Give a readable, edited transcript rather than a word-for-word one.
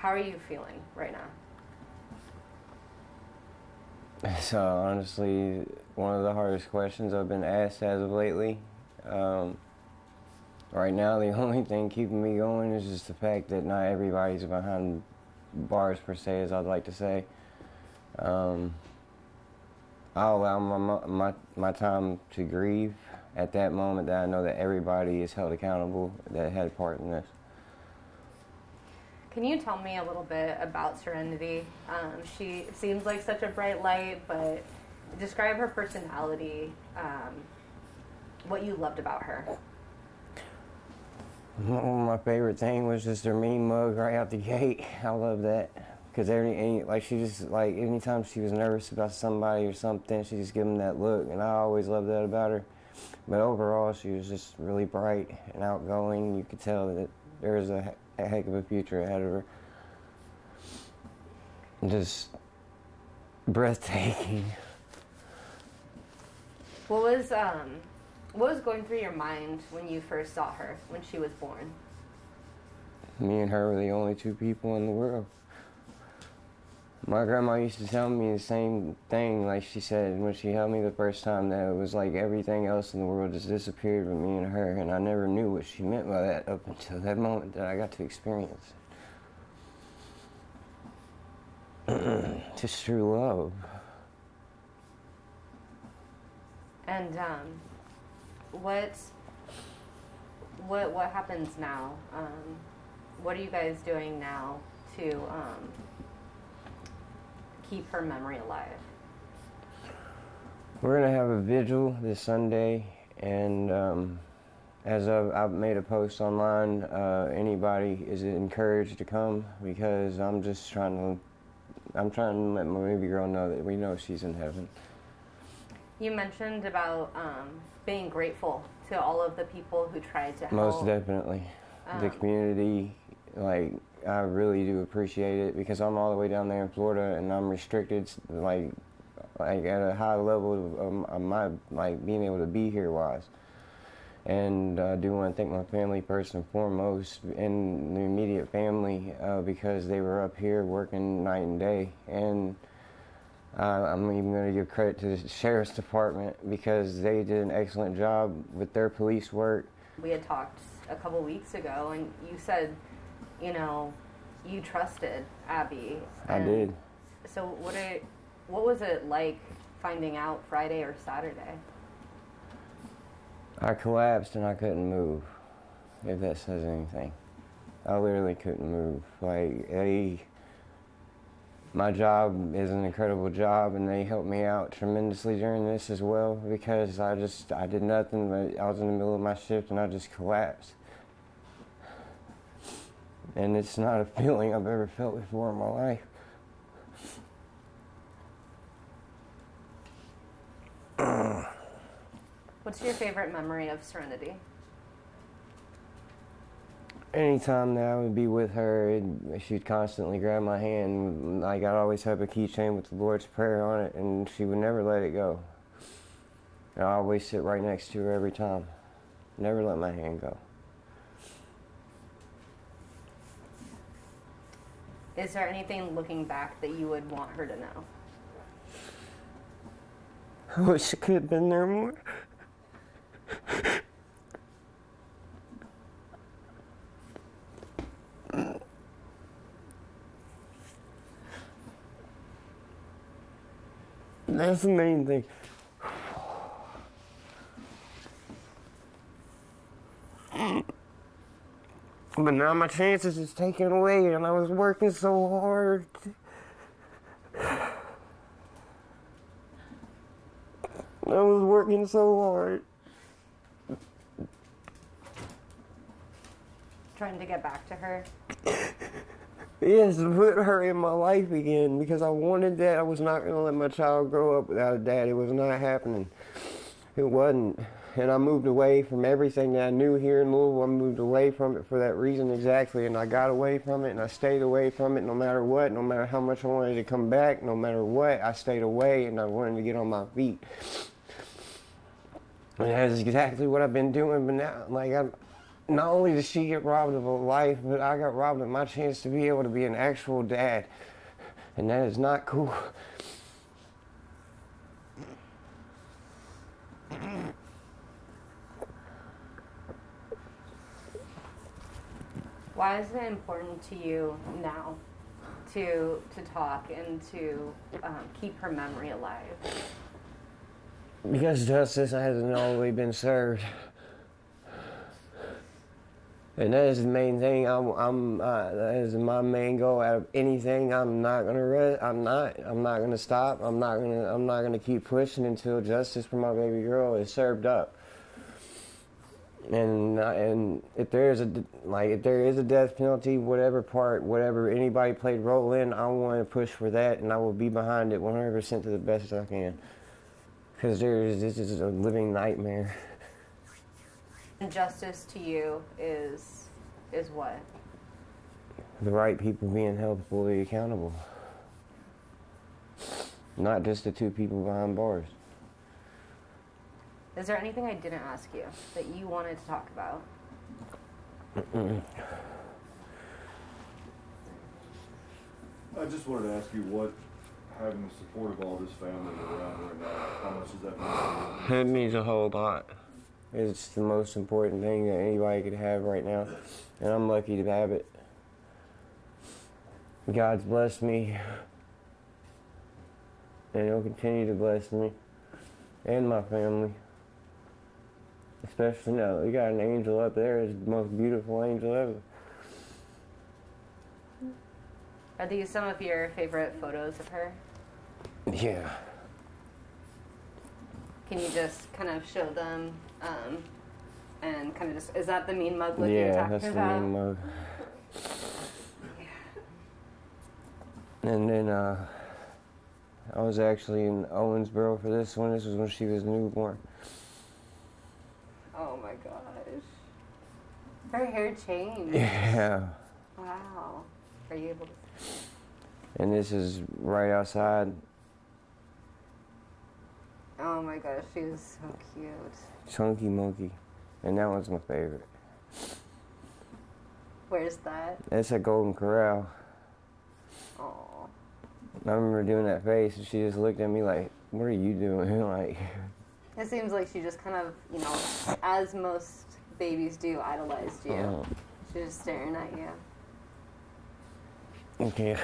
How are you feeling right now? So honestly, one of the hardest questions I've been asked as of lately. Right now, the only thing keeping me going is just the fact that not everybody's behind bars per se, as I'd like to say. I'll allow my time to grieve at that moment that I know that everybody is held accountable that had part in this. Can you tell me a little bit about Serenity? She seems like such a bright light, but describe her personality, what you loved about her. My favorite thing was just her mean mug right out the gate. I love that. Because anytime she was nervous about somebody or something, she just give them that look, and I always loved that about her. But overall, she was just really bright and outgoing. You could tell that there was a heck of a future ahead of her. Just breathtaking. What was going through your mind when you first saw her, when she was born? Me and her were the only two people in the world. My grandma used to tell me the same thing, like she said when she held me the first time, that it was like everything else in the world just disappeared with me and her, and I never knew what she meant by that up until that moment that I got to experience it. Just true love. And what happens now? What are you guys doing now to keep her memory alive? We're gonna have a vigil this Sunday, and I've made a post online. Anybody is encouraged to come, because I'm trying to let my baby girl know that we know she's in heaven. You mentioned about being grateful to all of the people who tried to help. Most definitely. The community, like, I really do appreciate it, because I'm all the way down there in Florida and I'm restricted, like at a high level of my, like, being able to be here wise. And I do want to thank my family first and foremost, and the immediate family, because they were up here working night and day. And I'm even going to give credit to the Sheriff's Department, because they did an excellent job with their police work. We had talked a couple weeks ago, and you said, you know, you trusted Abby. I did. So what was it like finding out Friday or Saturday? I collapsed and I couldn't move, if that says anything. I literally couldn't move. Like, my job is an incredible job, and they helped me out tremendously during this as well, because I did nothing, but I was in the middle of my shift and I just collapsed. And it's not a feeling I've ever felt before in my life. What's your favorite memory of Serenity? Anytime that I would be with her, she'd constantly grab my hand. Like, I'd always have a keychain with the Lord's Prayer on it, and she would never let it go. And I always sit right next to her every time. Never let my hand go. Is there anything looking back that you would want her to know? I wish I could have been there more. That's the main thing. But now my chances is taken away, and I was working so hard. I was working so hard. Trying to get back to her? Yes, put her in my life again, because I wanted that. I was not going to let my child grow up without a dad. It was not happening. It wasn't. And I moved away from everything that I knew here in Louisville. I moved away from it for that reason exactly, and I got away from it, and I stayed away from it no matter what, no matter how much I wanted to come back, no matter what. I stayed away, and I wanted to get on my feet. And that's exactly what I've been doing, but now, like, not only did she get robbed of a life, but I got robbed of my chance to be able to be an actual dad. And that is not cool. Why is it important to you now to talk and to keep her memory alive? Because justice hasn't always been served. And that is the main thing. That is my main goal out of anything. I'm not gonna rest. I'm not gonna stop. I'm not gonna keep pushing until justice for my baby girl is served up. And if there is a death penalty, whatever anybody played role in, I want to push for that, and I will be behind it 100% to the best I can. Because this is a living nightmare. And justice to you is what? The right people being held fully accountable. Not just the two people behind bars. Is there anything I didn't ask you that you wanted to talk about? I just wanted to ask you what having the support of all this family around right now, how much does that mean to you? It means a whole lot. It's the most important thing that anybody could have right now, and I'm lucky to have it. God's blessed me, and He'll continue to bless me and my family. Especially now that we got an angel up there. It's the most beautiful angel ever. Are these some of your favorite photos of her? Yeah. Can you just kind of show them and kind of just, is that the mean mug look you were talking about? Yeah, that's the mean mug. And then I was actually in Owensboro for this one. This was when she was newborn. Oh my gosh. Her hair changed. Yeah. Wow. Are you able to see? And this is right outside. Oh my gosh, she was so cute. Chunky Monkey. And that one's my favorite. Where's that? It's at Golden Corral. Oh. I remember doing that face, and she just looked at me like, what are you doing? Like, it seems like she just kind of, you know, as most babies do, idolized you. She was staring at you. Okay.